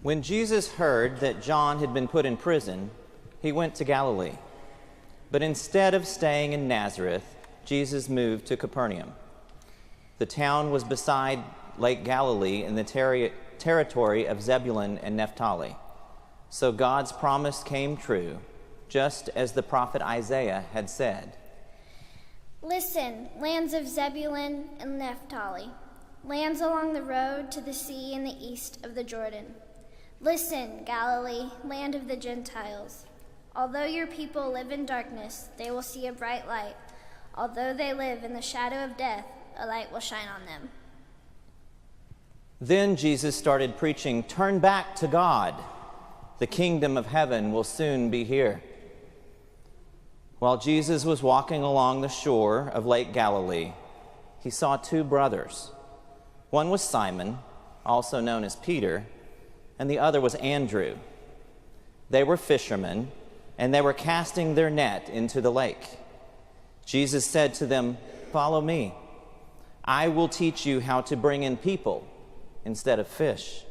When Jesus heard that John had been put in prison, he went to Galilee. But instead of staying in Nazareth, Jesus moved to Capernaum. The town was beside Lake Galilee in the territory of Zebulun and Naphtali. So God's promise came true, just as the prophet Isaiah had said. Listen, lands of Zebulun and Naphtali, lands along the road to the sea in the east of the Jordan. Listen, Galilee, land of the Gentiles. Although your people live in darkness, they will see a bright light. Although they live in the shadow of death, a light will shine on them. Then Jesus started preaching, "Turn back to God. The kingdom of heaven will soon be here." While Jesus was walking along the shore of Lake Galilee, he saw two brothers. One was Simon, also known as Peter, and the other was Andrew. They were fishermen, and they were casting their net into the lake. Jesus said to them, "Follow me. I will teach you how to bring in people instead of fish."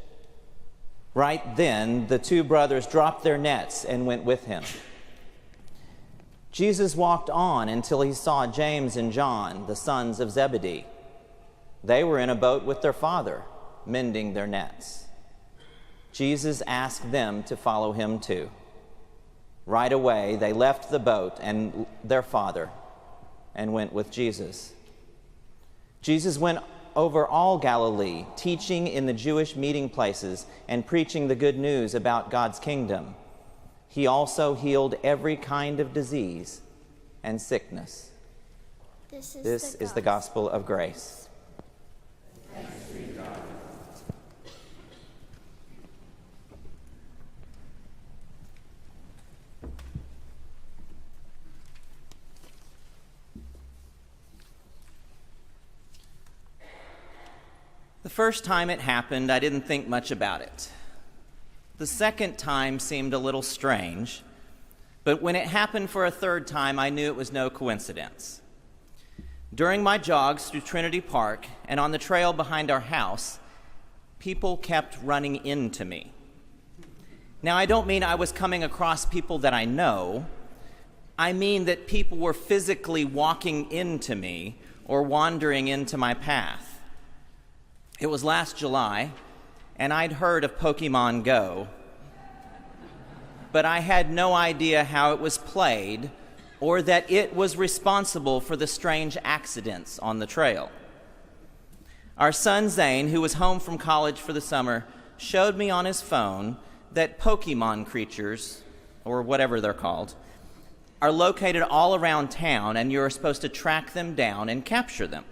Right then, the two brothers dropped their nets and went with him. Jesus walked on until he saw James and John, the sons of Zebedee. They were in a boat with their father, mending their nets. Jesus asked them to follow him too. Right away, they left the boat and their father and went with Jesus. Jesus went over all Galilee, teaching in the Jewish meeting places and preaching the good news about God's kingdom. He also healed every kind of disease and sickness. This is the gospel of grace. Thanks be to God. The first time it happened, I didn't think much about it. The second time seemed a little strange, but when it happened for a third time, I knew it was no coincidence. During my jogs through Trinity Park and on the trail behind our house, people kept running into me. Now, I don't mean I was coming across people that I know. I mean that people were physically walking into me or wandering into my path. It was last July, and I'd heard of Pokemon Go, but I had no idea how it was played or that it was responsible for the strange accidents on the trail. Our son Zane, who was home from college for the summer, showed me on his phone that Pokemon creatures, or whatever they're called, are located all around town, and you're supposed to track them down and capture them.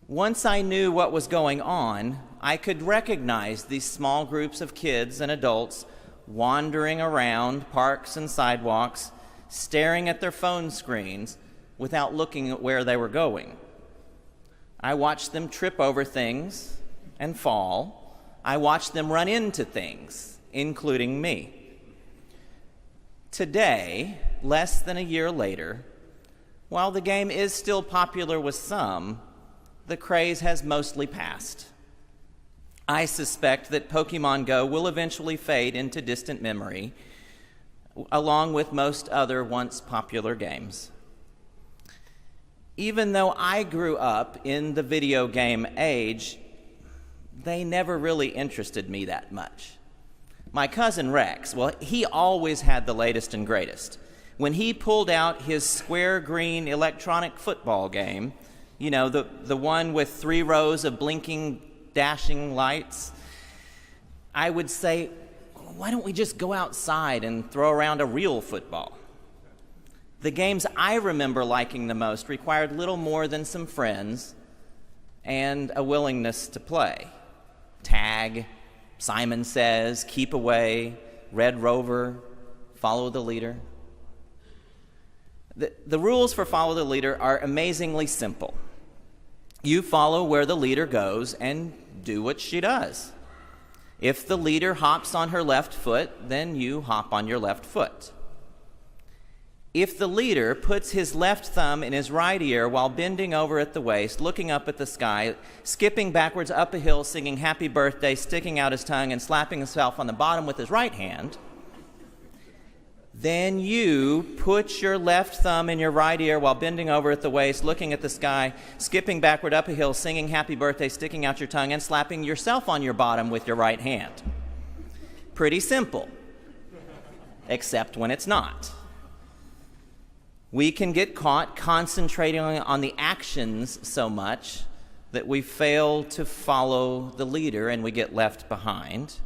Once I knew what was going on, I could recognize these small groups of kids and adults wandering around parks and sidewalks, staring at their phone screens without looking at where they were going. I watched them trip over things and fall. I watched them run into things, including me. Today, less than a year later, while the game is still popular with some, the craze has mostly passed. I suspect that Pokemon Go will eventually fade into distant memory, along with most other once popular games. Even though I grew up in the video game age, they never really interested me that much. My cousin Rex, well, he always had the latest and greatest. When he pulled out his square green electronic football game, you know, the one with 3 rows of blinking, dashing lights, I would say, why don't we just go outside and throw around a real football? The games I remember liking the most required little more than some friends and a willingness to play. Tag, Simon Says, Keep Away, Red Rover, Follow the Leader. The rules for Follow the Leader are amazingly simple. You follow where the leader goes and do what she does. If the leader hops on her left foot, then you hop on your left foot. If the leader puts his left thumb in his right ear while bending over at the waist, looking up at the sky, skipping backwards up a hill, singing happy birthday, sticking out his tongue, and slapping himself on the bottom with his right hand, then you put your left thumb in your right ear while bending over at the waist, looking at the sky, skipping backward up a hill, singing happy birthday, sticking out your tongue, and slapping yourself on your bottom with your right hand. Pretty simple, except when it's not. We can get caught concentrating on the actions so much that we fail to follow the leader and we get left behind.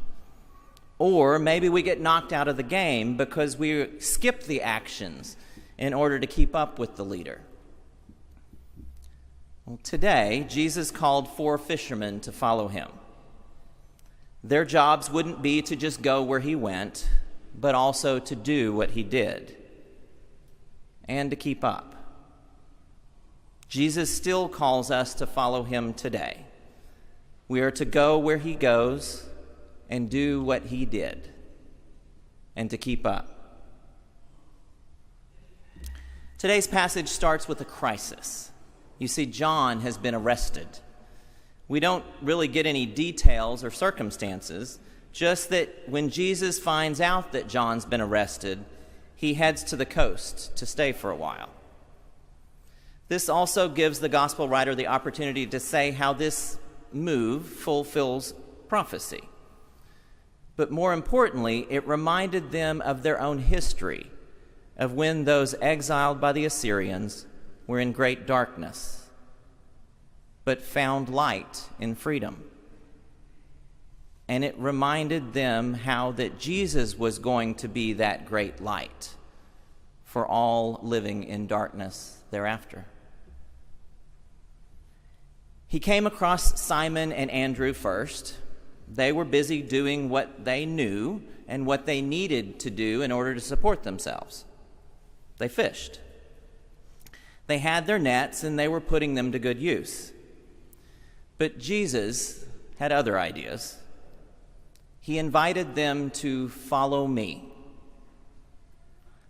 Or maybe we get knocked out of the game because we skip the actions in order to keep up with the leader. Well, today, Jesus called 4 fishermen to follow him. Their jobs wouldn't be to just go where he went, but also to do what he did and to keep up. Jesus still calls us to follow him today. We are to go where he goes and do what he did and to keep up. Today's passage starts with a crisis. You see, John has been arrested. We don't really get any details or circumstances, just that when Jesus finds out that John's been arrested, he heads to the coast to stay for a while. This also gives the gospel writer the opportunity to say how this move fulfills prophecy. But more importantly, it reminded them of their own history, of when those exiled by the Assyrians were in great darkness, but found light in freedom. And it reminded them how that Jesus was going to be that great light for all living in darkness thereafter. He came across Simon and Andrew first. They were busy doing what they knew and what they needed to do in order to support themselves. They fished. They had their nets and they were putting them to good use. But Jesus had other ideas. He invited them to follow me.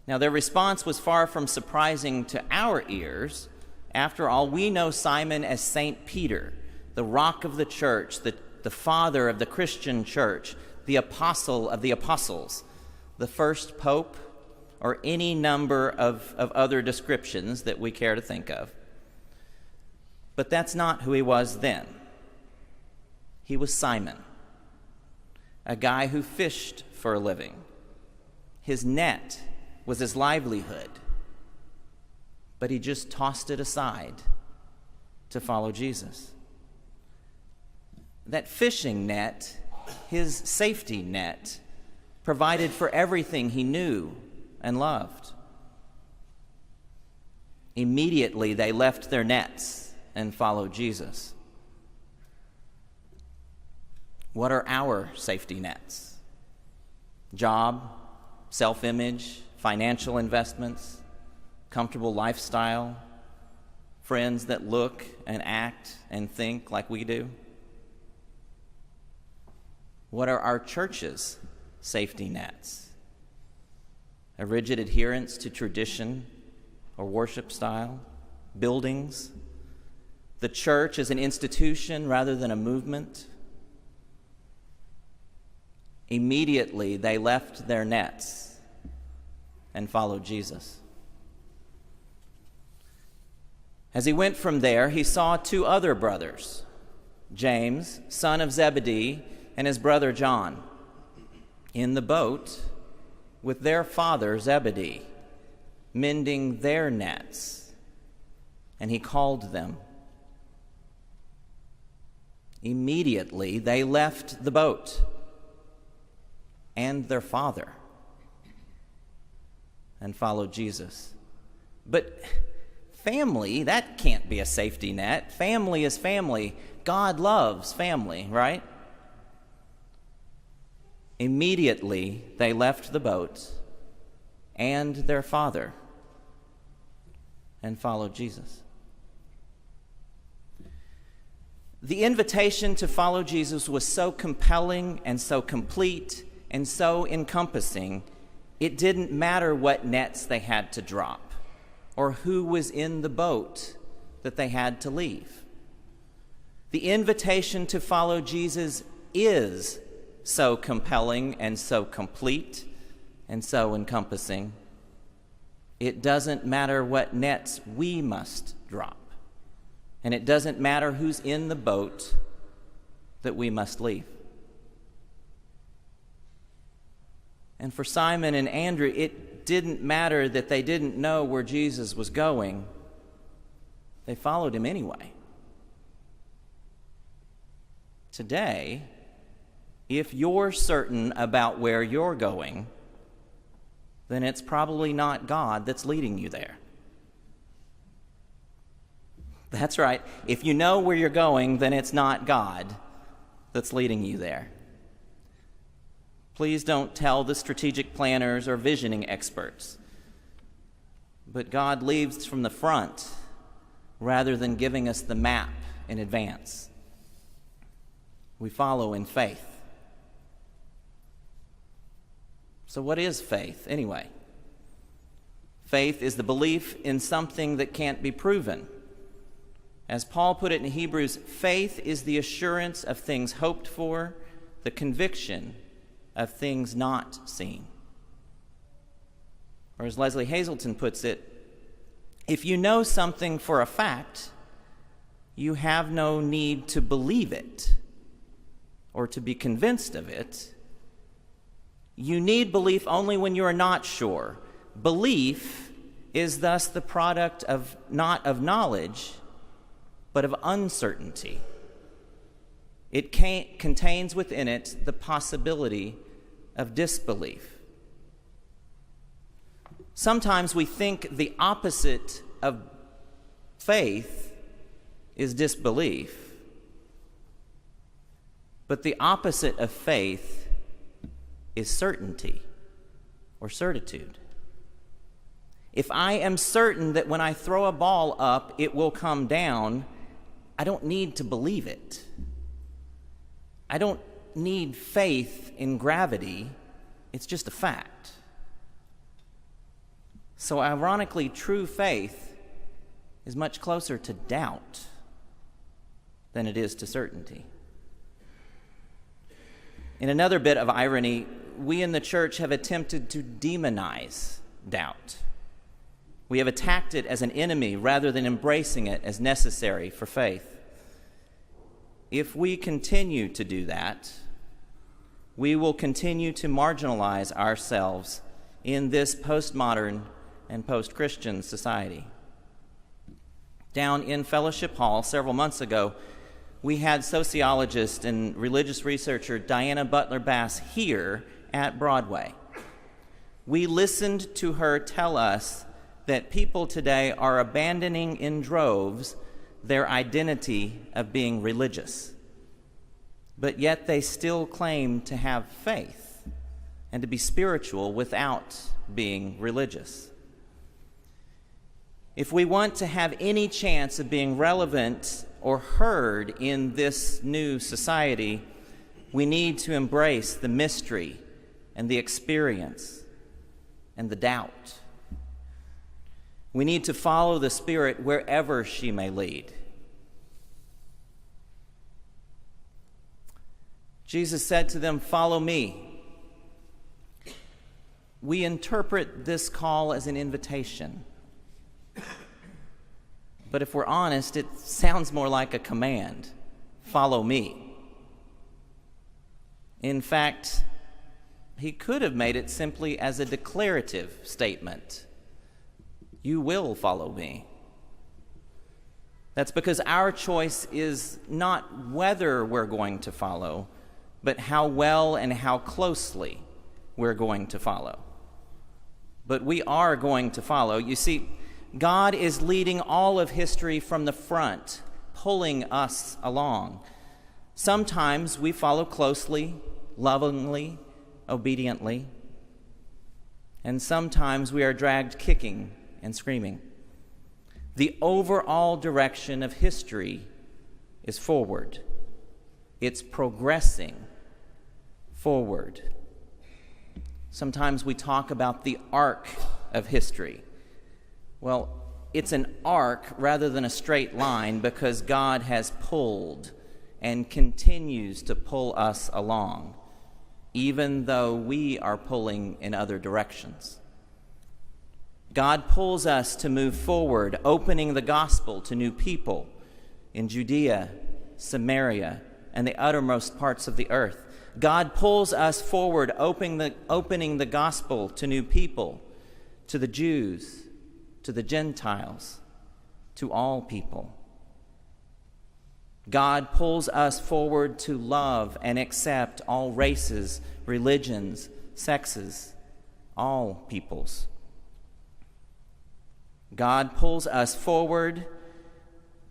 Now, their response was far from surprising to our ears. After all, we know Simon as Saint Peter, the rock of the church, the father of the Christian church, the apostle of the apostles, the first pope, or any number of other descriptions that we care to think of. But that's not who he was then. He was Simon, a guy who fished for a living. His net was his livelihood, but he just tossed it aside to follow Jesus. That fishing net, his safety net, provided for everything he knew and loved. Immediately, they left their nets and followed Jesus. What are our safety nets? Job, self-image, financial investments, comfortable lifestyle, friends that look and act and think like we do? What are our church's safety nets? A rigid adherence to tradition or worship style, buildings, the church as an institution rather than a movement. Immediately, they left their nets and followed Jesus. As he went from there, he saw 2 other brothers, James, son of Zebedee, and his brother John, in the boat with their father Zebedee, mending their nets, and he called them. Immediately, they left the boat and their father and followed Jesus. But family, that can't be a safety net. Family is family. God loves family, right? Immediately, they left the boat and their father and followed Jesus. The invitation to follow Jesus was so compelling and so complete and so encompassing It didn't matter what nets they had to drop or who was in the boat that they had to leave. The invitation to follow Jesus is so compelling and so complete and so encompassing. It doesn't matter what nets we must drop, and it doesn't matter who's in the boat that we must leave. And for Simon and Andrew, it didn't matter that they didn't know where Jesus was going. They followed him anyway. Today, if you're certain about where you're going, then it's probably not God that's leading you there. That's right. If you know where you're going, then it's not God that's leading you there. Please don't tell the strategic planners or visioning experts. But God leads from the front rather than giving us the map in advance. We follow in faith. So what is faith anyway? Faith is the belief in something that can't be proven. As Paul put it in Hebrews, faith is the assurance of things hoped for, the conviction of things not seen. Or as Leslie Hazelton puts it, if you know something for a fact, you have no need to believe it or to be convinced of it. You need belief only when you are not sure. Belief is thus the product of not of knowledge, but of uncertainty. It contains within it the possibility of disbelief. Sometimes we think the opposite of faith is disbelief, but the opposite of faith is certainty or certitude. If I am certain that when I throw a ball up, it will come down, I don't need to believe it. I don't need faith in gravity. It's just a fact. So ironically, true faith is much closer to doubt than it is to certainty. In another bit of irony, we in the church have attempted to demonize doubt. We have attacked it as an enemy rather than embracing it as necessary for faith. If we continue to do that, we will continue to marginalize ourselves in this postmodern and post-Christian society. Down in Fellowship Hall several months ago, we had sociologist and religious researcher Diana Butler Bass here at Broadway. We listened to her tell us that people today are abandoning in droves their identity of being religious, but yet they still claim to have faith and to be spiritual without being religious. If we want to have any chance of being relevant or heard in this new society, we need to embrace the mystery and the experience and the doubt. We need to follow the Spirit wherever she may lead. Jesus said to them, "Follow me." We interpret this call as an invitation. But if we're honest, it sounds more like a command. Follow me. In fact, he could have made it simply as a declarative statement. You will follow me. That's because our choice is not whether we're going to follow, but how well and how closely we're going to follow. But we are going to follow. You see, God is leading all of history from the front, pulling us along. Sometimes we follow closely, lovingly, obediently, and sometimes we are dragged kicking and screaming. The overall direction of history is forward. It's progressing forward. Sometimes we talk about the arc of history. Well, it's an arc rather than a straight line because God has pulled and continues to pull us along, even though we are pulling in other directions. God pulls us to move forward, opening the gospel to new people in Judea, Samaria, and the uttermost parts of the earth. God pulls us forward, opening the gospel to new people, to the Jews, to the Gentiles, to all people. God pulls us forward to love and accept all races, religions, sexes, all peoples. God pulls us forward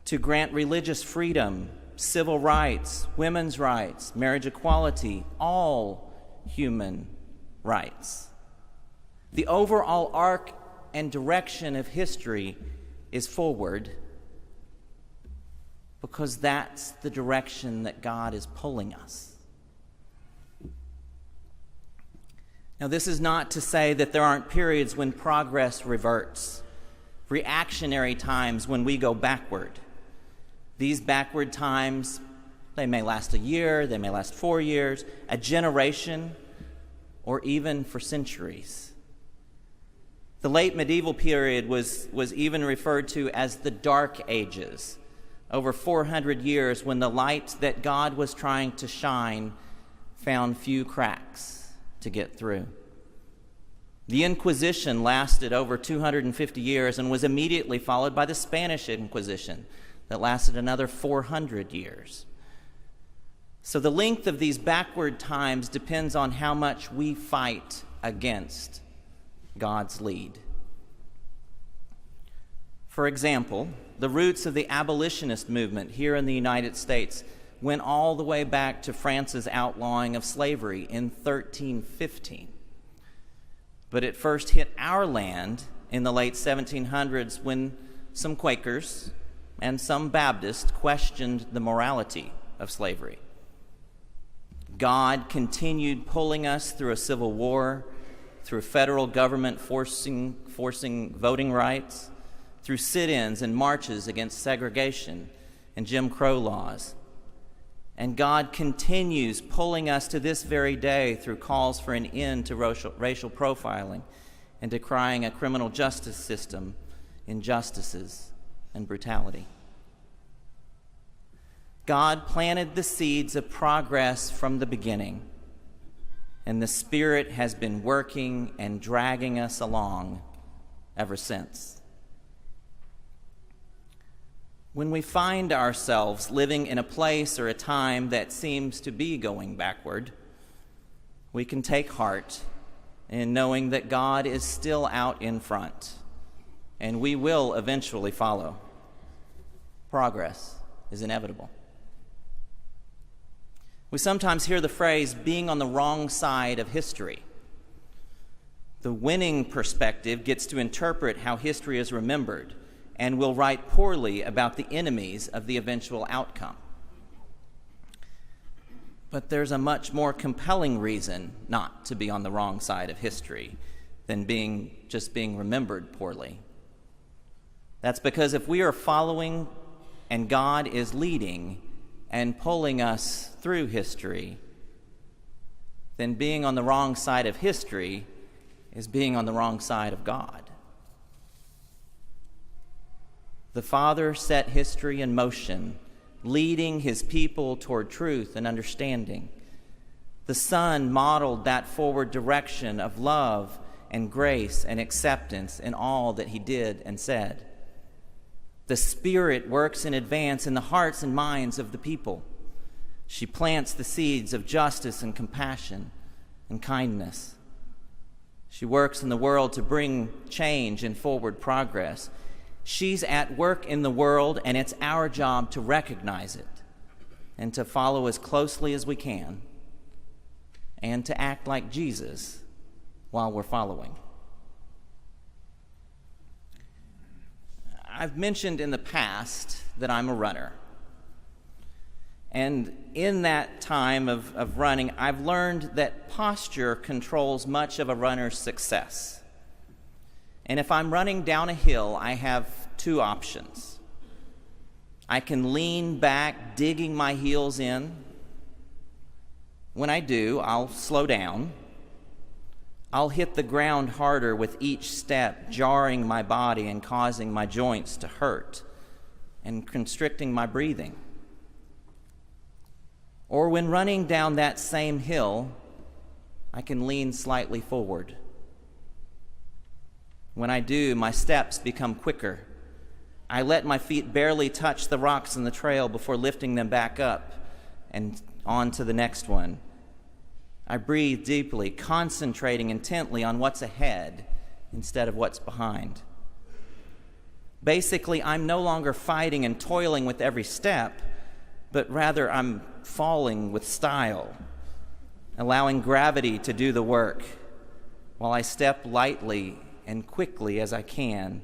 to grant religious freedom, civil rights, women's rights, marriage equality, all human rights. The overall arc and direction of history is forward because that's the direction that God is pulling us. Now, this is not to say that there aren't periods when progress reverts, reactionary times when we go backward. These backward times, they may last a year, they may last 4 years, a generation, or even for centuries. The late medieval period was even referred to as the Dark Ages, over 400 years when the light that God was trying to shine found few cracks to get through. The Inquisition lasted over 250 years and was immediately followed by the Spanish Inquisition that lasted another 400 years. So the length of these backward times depends on how much we fight against God's lead. For example, the roots of the abolitionist movement here in the United States went all the way back to France's outlawing of slavery in 1315. But it first hit our land in the late 1700s when some Quakers and some Baptists questioned the morality of slavery. God continued pulling us through a civil war, through federal government forcing voting rights, through sit-ins and marches against segregation and Jim Crow laws. And God continues pulling us to this very day through calls for an end to racial profiling and decrying a criminal justice system, injustices, and brutality. God planted the seeds of progress from the beginning, and the Spirit has been working and dragging us along ever since. When we find ourselves living in a place or a time that seems to be going backward, we can take heart in knowing that God is still out in front, and we will eventually follow. Progress is inevitable. We sometimes hear the phrase being on the wrong side of history. The winning perspective gets to interpret how history is remembered and will write poorly about the enemies of the eventual outcome. But there's a much more compelling reason not to be on the wrong side of history than being remembered poorly. That's because if we are following and God is leading and pulling us through history, then being on the wrong side of history is being on the wrong side of God. The Father set history in motion, leading his people toward truth and understanding. The Son modeled that forward direction of love and grace and acceptance in all that he did and said. The Spirit works in advance in the hearts and minds of the people. She plants the seeds of justice and compassion and kindness. She works in the world to bring change and forward progress. She's at work in the world, and it's our job to recognize it and to follow as closely as we can and to act like Jesus while we're following. I've mentioned in the past that I'm a runner. And in that time of running, I've learned that posture controls much of a runner's success. And if I'm running down a hill, I have two options. I can lean back, digging my heels in. When I do, I'll slow down. I'll hit the ground harder with each step, jarring my body and causing my joints to hurt and constricting my breathing. Or when running down that same hill, I can lean slightly forward. When I do, my steps become quicker. I let my feet barely touch the rocks in the trail before lifting them back up and on to the next one. I breathe deeply, concentrating intently on what's ahead instead of what's behind. Basically, I'm no longer fighting and toiling with every step, but rather I'm falling with style, allowing gravity to do the work while I step lightly and quickly as I can,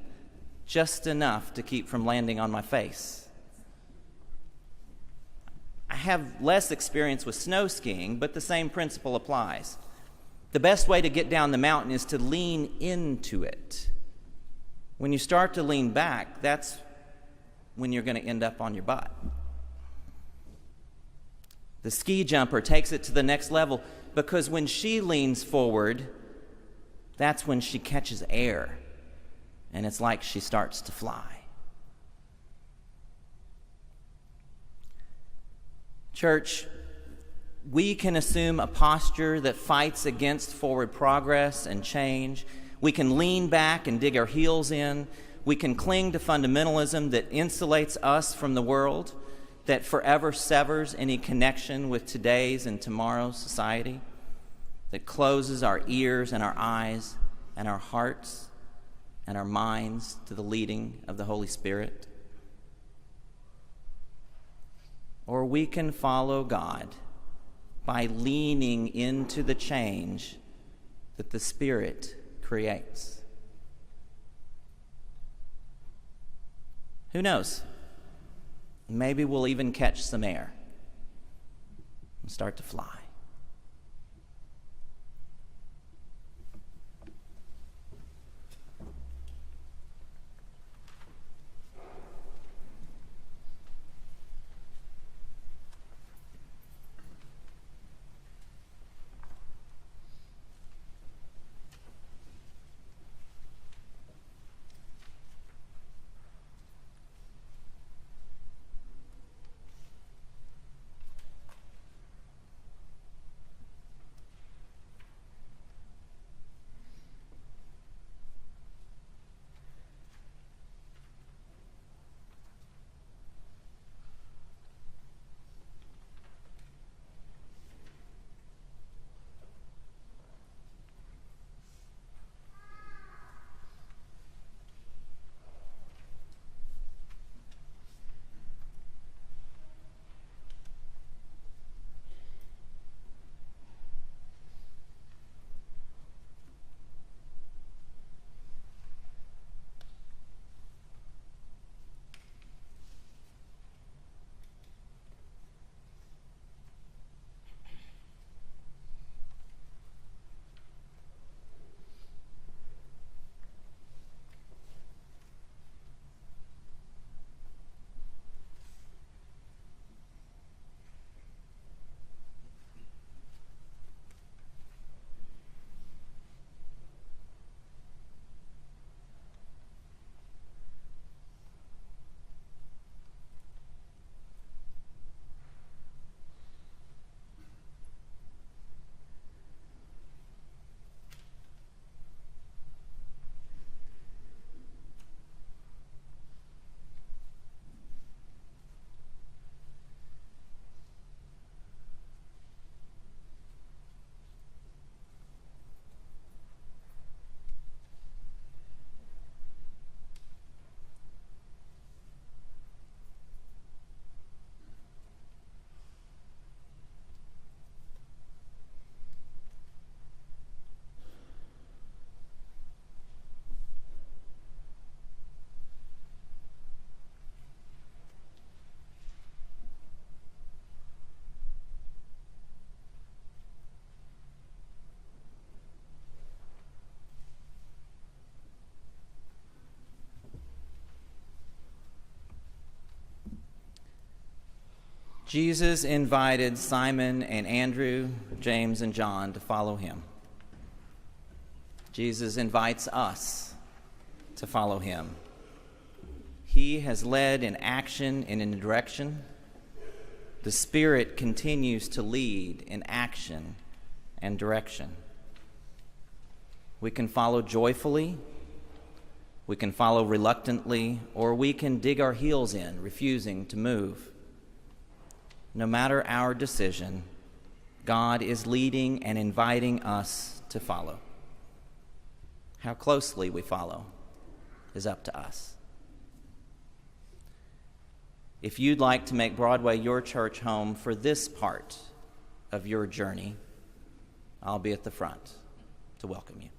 just enough to keep from landing on my face. I have less experience with snow skiing, but the same principle applies. The best way to get down the mountain is to lean into it. When you start to lean back, that's when you're going to end up on your butt. The ski jumper takes it to the next level because when she leans forward, that's when she catches air, and it's like she starts to fly. Church, we can assume a posture that fights against forward progress and change. We can lean back and dig our heels in. We can cling to fundamentalism that insulates us from the world, that forever severs any connection with today's and tomorrow's society, that closes our ears and our eyes and our hearts and our minds to the leading of the Holy Spirit. Or we can follow God by leaning into the change that the Spirit creates. Who knows? Maybe we'll even catch some air and start to fly. Jesus invited Simon and Andrew, James and John to follow him. Jesus invites us to follow him. He has led in action and in direction. The Spirit continues to lead in action and direction. We can follow joyfully, we can follow reluctantly, or we can dig our heels in, refusing to move. No matter our decision, God is leading and inviting us to follow. How closely we follow is up to us. If you'd like to make Broadway your church home for this part of your journey, I'll be at the front to welcome you.